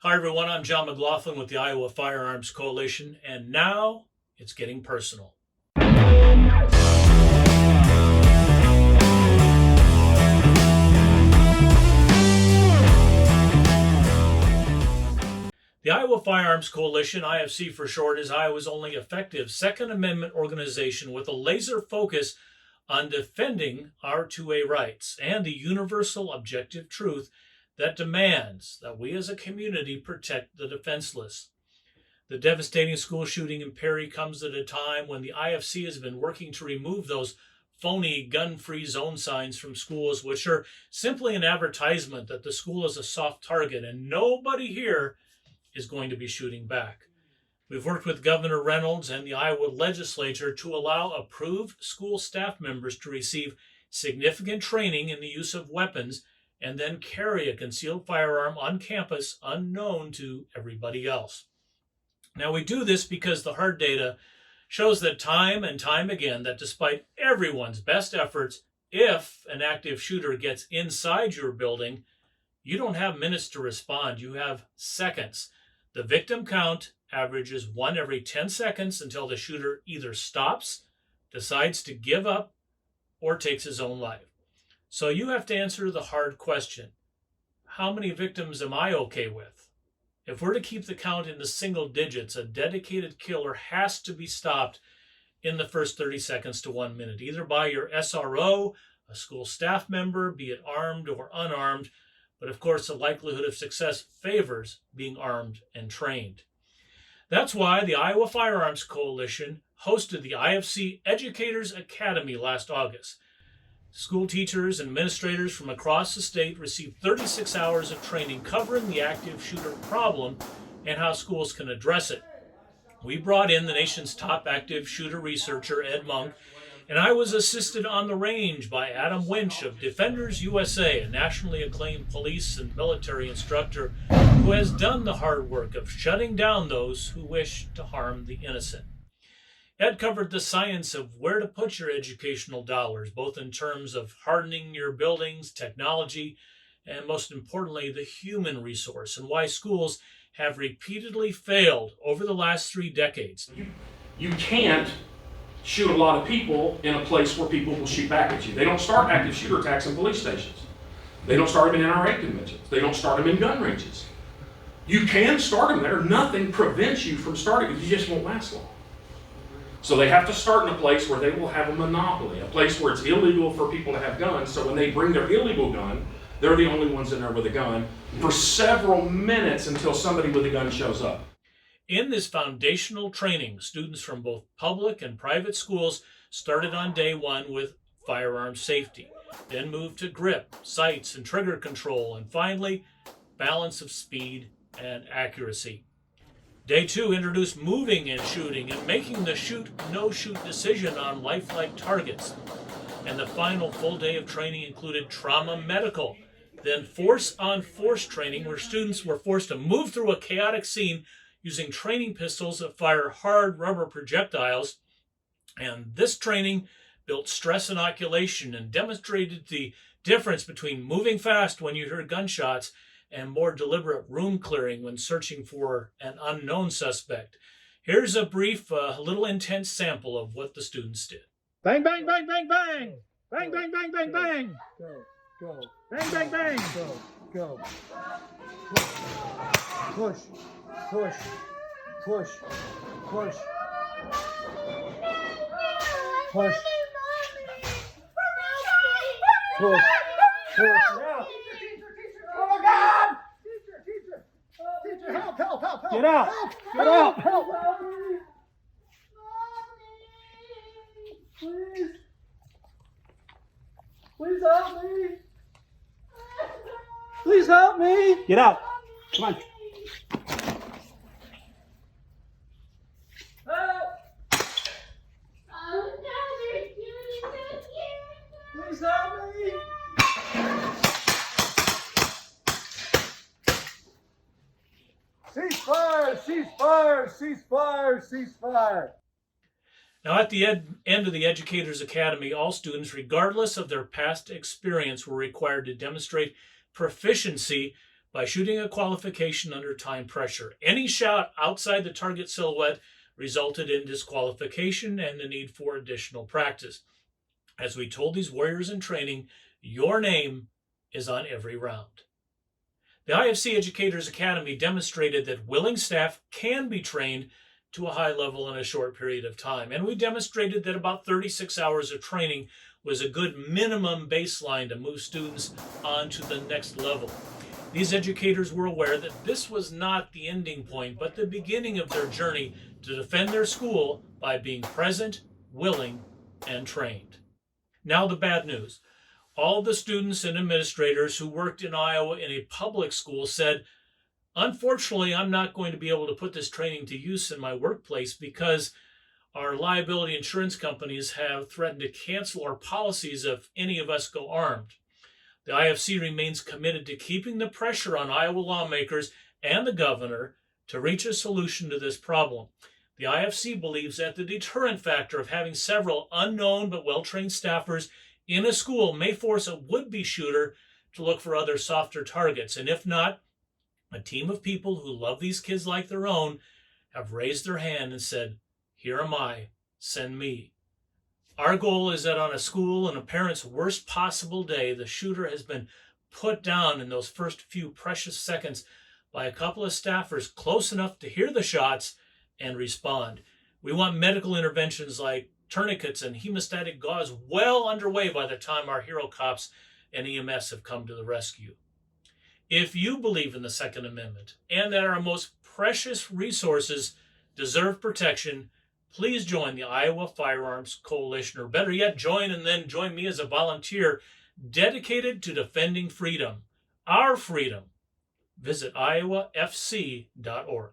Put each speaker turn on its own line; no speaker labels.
Hi, everyone. I'm John McLaughlin with the Iowa Firearms Coalition, and now it's getting personal. The Iowa Firearms Coalition, IFC for short, is Iowa's only effective Second Amendment organization with a laser focus on defending our 2A rights and the universal objective truth that demands that we as a community protect the defenseless. The devastating school shooting in Perry comes at a time when the IFC has been working to remove those phony gun-free zone signs from schools, which are simply an advertisement that the school is a soft target and nobody here is going to be shooting back. We've worked with Governor Reynolds and the Iowa legislature to allow approved school staff members to receive significant training in the use of weapons and then carry a concealed firearm on campus unknown to everybody else. Now, we do this because the hard data shows that time and time again that despite everyone's best efforts, if an active shooter gets inside your building, you don't have minutes to respond, you have seconds. The victim count averages 1 every 10 seconds until the shooter either stops, decides to give up, or takes his own life. So you have to answer the hard question. How many victims am I okay with? If we're to keep the count in the single digits, a dedicated killer has to be stopped in the first 30 seconds to 1 minute, either by your SRO, a school staff member, be it armed or unarmed. But of course, the likelihood of success favors being armed and trained. That's why the Iowa Firearms Coalition hosted the IFC Educators Academy last August. School teachers and administrators from across the state received 36 hours of training covering the active shooter problem and how schools can address it. We brought in the nation's top active shooter researcher, Ed Monk, and I was assisted on the range by Adam Winch of Defenders USA, a nationally acclaimed police and military instructor who has done the hard work of shutting down those who wish to harm the innocent. Ed covered the science of where to put your educational dollars, both in terms of hardening your buildings, technology, and most importantly, the human resource, and why schools have repeatedly failed over the last 3 decades.
You can't shoot a lot of people in a place where people will shoot back at you. They don't start active shooter attacks in police stations. They don't start them in NRA conventions. They don't start them in gun ranges. You can start them there. Nothing prevents you from starting it. You just won't last long. So they have to start in a place where they will have a monopoly, a place where it's illegal for people to have guns. So when they bring their illegal gun, they're the only ones in there with a gun for several minutes until somebody with a gun shows up.
In this foundational training, students from both public and private schools started on day 1 with firearm safety, then moved to grip, sights, and trigger control, and finally, balance of speed and accuracy. Day 2 introduced moving and shooting and making the shoot-no-shoot decision on lifelike targets. And the final full day of training included trauma medical, then force-on-force training where students were forced to move through a chaotic scene using training pistols that fire hard rubber projectiles. And this training built stress inoculation and demonstrated the difference between moving fast when you hear gunshots and more deliberate room clearing when searching for an unknown suspect. Here's a brief, little intense sample of what the students did.
Bang, bang, bang, bang, bang. Bang, bang, bang, bang, bang.
Go.
Bang, bang, bang.
Go. Push. Push. Push. Push. Push. Push. Push.
Oh my God! Teacher, help!
Get out! Get out!
Help! Please help me! Please help me!
Get out! Come on.
Please help me! Ceasefire!
Now, at the end of the Educators Academy, all students, regardless of their past experience, were required to demonstrate proficiency by shooting a qualification under time pressure. Any shot outside the target silhouette resulted in disqualification and the need for additional practice. As we told these warriors in training, your name is on every round. The IFC Educators Academy demonstrated that willing staff can be trained to a high level in a short period of time, and we demonstrated that about 36 hours of training was a good minimum baseline to move students on to the next level. These educators were aware that this was not the ending point, but the beginning of their journey to defend their school by being present, willing, and trained. Now the bad news. All the students and administrators who worked in Iowa in a public school said, unfortunately, I'm not going to be able to put this training to use in my workplace because our liability insurance companies have threatened to cancel our policies if any of us go armed. The IFC remains committed to keeping the pressure on Iowa lawmakers and the governor to reach a solution to this problem. The IFC believes that the deterrent factor of having several unknown but well-trained staffers in a school may force a would-be shooter to look for other softer targets. And if not, a team of people who love these kids like their own have raised their hand and said, here am I, send me. Our goal is that on a school and a parent's worst possible day, the shooter has been put down in those first few precious seconds by a couple of staffers close enough to hear the shots and respond. We want medical interventions like tourniquets and hemostatic gauze well underway by the time our hero cops and EMS have come to the rescue. If you believe in the Second Amendment and that our most precious resources deserve protection, please join the Iowa Firearms Coalition, or better yet, join me as a volunteer dedicated to defending freedom, our freedom. Visit iowafc.org.